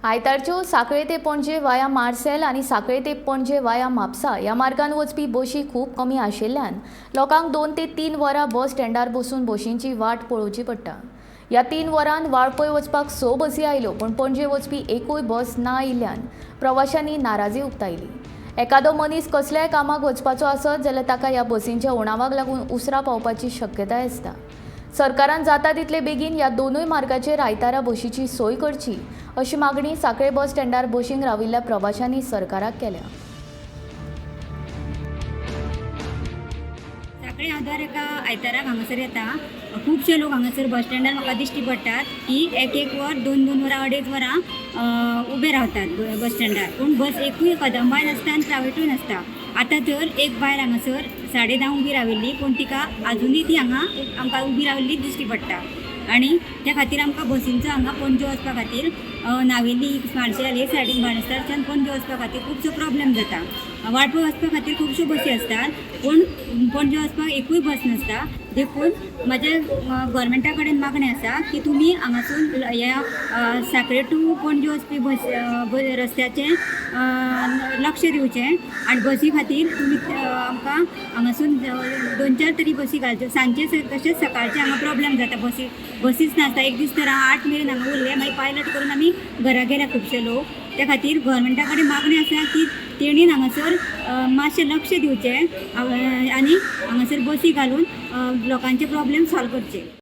आयतारच्यो सांखळे ते पणजे वाया मार्सेल आणि सांखळे ते पणजे वाया म्हापसा ह्या मार्गान वचपी बशी खूब कमी आशिल्ल्यान लोकांक 2 ते 3 वरां बस स्टँडार बसून बशींची वाट पळोवची पडटा। ह्या 3 वरांत वाळपय वचपाक 6 बसी आयल्यो, पण पणजे वचपी एकूय बस ना आयिल्ल्यान प्रवाशांनी नाराजी उक्तायली। एखादो मनीस कसल्याय कामाक वचपाचो आसत जाल्यार ताका ह्या बसींच्या उणावाक लागून उसरा पावपाची शक्यताय आसता। सरकारान जाता तितले बेगीन ह्या दोनूय मार्गाचेर आयतारा बशीची सोय करची अशी मागणी सांखळे बस स्टँडार बशींक राविल्ल्या प्रवाशांनी सरकाराक केल्या। सांखळे हांव दर एका आयताराक हांगासर येता। खुबशे लोक हांगासर बस स्टँडार म्हाका दिश्टी पडटात की एक वर दोन वरां अडेच वरां उबे रावतात बस स्टँडार, पूण बस एकूय कदंबाय नासता आनी प्रायवेटूय नासता। आतां तर एक बायल हांगासर 10:30 उबी राविल्ली, पूण तिका आजुनूय ती हांगा आमकां उबी राविल्ली दिश्टी पडटा आनी त्या खातीर आमकां बसींचो हांगा पणजे वचपा खातीर नावेली मार्सेल हे सायडीन बाणस्तारच्यान पणजे वचपा खातीर खुबसो प्रॉब्लेम जाता। वाळपय वचपा खातीर खुबश्यो बसी आसतात, पूण पणजे वचपाक एकूय बस नासता। देखून म्हाजे गोवोरमेंटा कडेन मागणी आसा की तुमी हांगासून ह्या सांखळे टू पणजे वचपी बस रस्त्याचें लक्ष दिवचें आनी बसी खातीर तुमी आमकां हांगासून 2-4 तरी बसी घालच्यो। सांजचे तशेंच सकाळचे हांगा प्रॉब्लेम जाता, बसीच नासता। एक दीस तर 8 मेरेन हांगा उरले, मागीर पायलट करून आमी घरा गेल्या खुबशे लोक। त्या खातीर गोवोरमेंटा कडेन मागणी आसा की तेणीन हांगासर मातशें लक्ष दिवचें आनी हांगासर बसी घालून लोकांचे प्रॉब्लेम सॉल्व करचे।